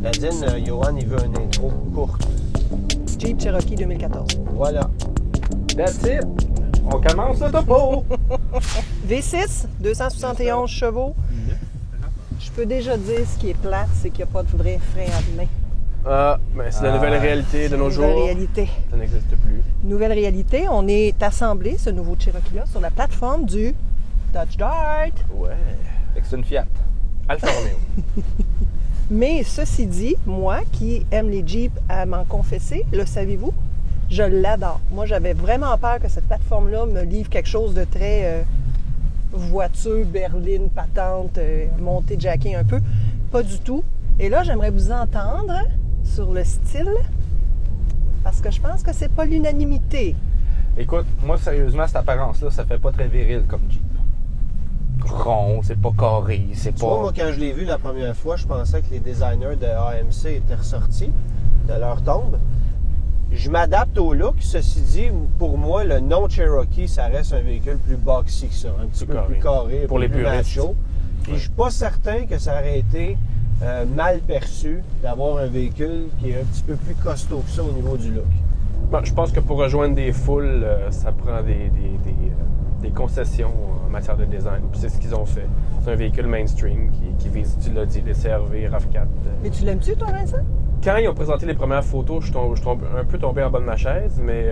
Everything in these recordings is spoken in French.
Nadine, Johan, il veut une intro courte. Jeep Cherokee 2014. Voilà. That's it. On commence le topo. V6, 271 chevaux. Je peux déjà dire ce qui est plate, c'est qu'il n'y a pas de vrai frein à main. Ah, ben c'est la nouvelle réalité de nos jours. Nouvelle réalité. Ça n'existe plus. Nouvelle réalité, on est assemblé, ce nouveau Cherokee-là, sur la plateforme du Dodge Dart. Ouais. Fait que c'est une Fiat. Alfa Romeo. Mais ceci dit, moi qui aime les Jeeps à m'en confesser, le savez-vous, je l'adore. Moi, j'avais vraiment peur que cette plateforme-là me livre quelque chose de très voiture, berline, patente, montée, jacké un peu. Pas du tout. Et là, j'aimerais vous entendre sur le style, parce que je pense que c'est pas l'unanimité. Écoute, moi, sérieusement, cette apparence-là, ça fait pas très viril comme Jeep. Rond, c'est pas carré, c'est Tu vois, pas... moi, quand je l'ai vu la première fois, je pensais que les designers de AMC étaient ressortis de leur tombe. Je m'adapte au look. Ceci dit, pour moi, le non-Cherokee, ça reste un véhicule plus boxy que ça. Un petit peu plus carré, Pour les plus puristes. macho. Puis je suis pas certain que ça aurait été mal perçu d'avoir un véhicule qui est un petit peu plus costaud que ça au niveau du look. Bon, je pense que pour rejoindre des foules, ça prend des concessions en matière de design. Puis c'est ce qu'ils ont fait. C'est un véhicule mainstream qui vise, tu l'as dit, les CR-V, RAV4. Mais tu l'aimes-tu, toi, Vincent? Quand ils ont présenté les premières photos, je suis un peu tombé en bas de ma chaise, mais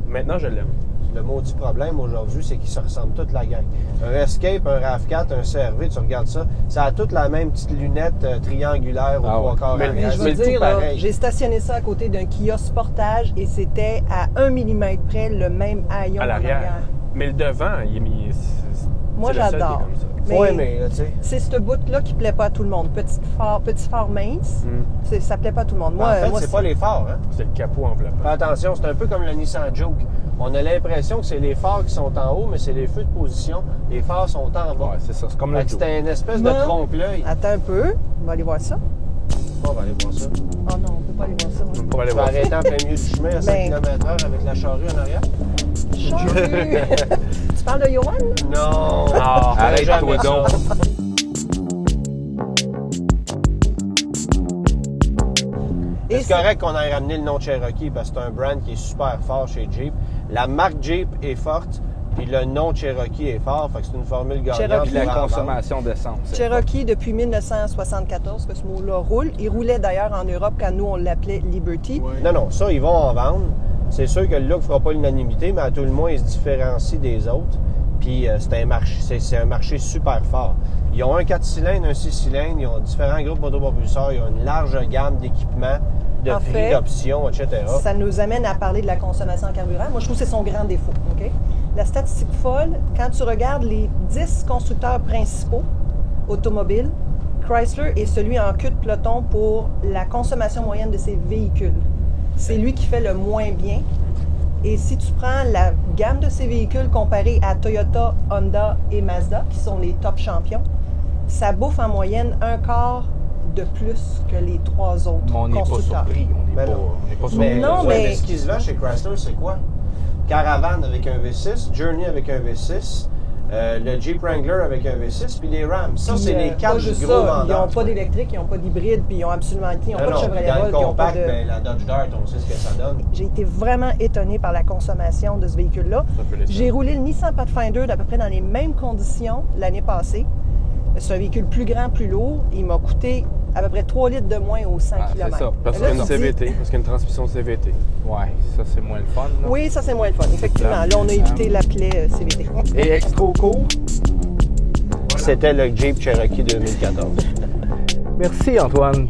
maintenant, je l'aime. Le maudit problème aujourd'hui, c'est qu'ils se ressemblent toute la gang. Un Escape, un RAV4, un CR-V, tu regardes ça, ça a toute la même petite lunette triangulaire aux trois quarts Mais- arrière. Je mais veux le tout dire, là, pareil. j'ai stationné ça à côté d'un kiosque Sportage et c'était à 1 mm près le même haillon À en l'arrière. arrière. Mais le devant, il est mis. Moi, c'est le seul qui est j'adore. comme ça. Mais Ouais, mais là, tu sais. c'est ce bout-là qui plaît pas à tout le monde. Petit phare mince, ça plaît pas à tout le monde. Moi, En fait, moi, c'est pas les phares, hein? C'est le capot enveloppant. Fais attention, c'est un peu comme le Nissan Juke. On a l'impression que c'est les phares qui sont en haut, mais c'est les feux de position. Les phares sont en bas. Ouais, c'est ça. C'est comme Fait le que Juke. c'était une espèce de Non. trompe-l'œil. Attends un peu, on va aller voir ça. On va aller voir ça. Oh non, on peut pas aller voir ça. Pour aller Tu vas voir ça. arrêter en plein milieu du chemin à 5 Ben. km/h avec la charrue en arrière? Charrue! Tu parles de Johan, là? Non! Ah, arrête-toi Jamais donc. ça. Et C'est correct qu'on ait ramené le nom Cherokee parce que c'est un brand qui est super fort chez Jeep. La marque Jeep est forte, puis le nom Cherokee est fort, fait que c'est une formule gagnante. Cherokee. Puis la pour en vendre. consommation d'essence. Cherokee depuis 1974, que ce mot-là roule. Il roulait d'ailleurs en Europe quand nous, on l'appelait Liberty. Non, non, ça, ils vont en vendre. C'est sûr que le look ne fera pas l'unanimité, mais à tout le moins, ils se différencient des autres. Puis c'est un marché super fort. Ils ont un 4 cylindres, un 6 cylindres, ils ont différents groupes motopropulseurs, ils ont une large gamme d'équipements, de En prix, fait, d'options, etc. Ça nous amène à parler de la consommation en carburant. Moi, je trouve que c'est son grand défaut. OK? La statistique folle, quand tu regardes les 10 constructeurs principaux automobiles, Chrysler est celui en queue de peloton pour la consommation moyenne de ses véhicules. C'est lui qui fait le moins bien. Et si tu prends la gamme de ces véhicules comparée à Toyota, Honda et Mazda, qui sont les top champions, ça bouffe en moyenne un quart de plus que les trois autres Mais on n'est pas constructeurs. surpris. On Ben n'est non. pas surpris. Mais, Non, ouais, mais- ce qui se vend chez Chrysler, c'est quoi? Caravan avec un V6, Journey avec un V6, le Jeep Wrangler avec un V6, puis les Rams. Ça, Puis, c'est les pas quatre juste gros ça, vendeurs. ils n'ont pas d'électrique, ils n'ont pas d'hybride, puis ils n'ont absolument rien. Ils n'ont Non, pas de non, Chevrolet dans le Volt, ils n'ont pas compact, de... ben, la Dodge Dart, on sait ce que ça donne. J'ai été vraiment étonnée par la consommation de ce véhicule-là. C'est un peu les J'ai roulé le Nissan Pathfinder d'à peu près dans les mêmes conditions l'année passée. C'est un véhicule plus grand, plus lourd. Il m'a coûté à peu près 3 litres de moins aux 100 Ah, c'est km. ça. Parce qu'il y a une CVT, parce qu'il y a une transmission CVT. Ouais, ça, c'est moins le fun. là. Oui, ça, c'est moins le fun. Effectivement, là, on a évité la plaie CVT. Et extra court. C'était le Jeep Cherokee 2014. Merci, Antoine.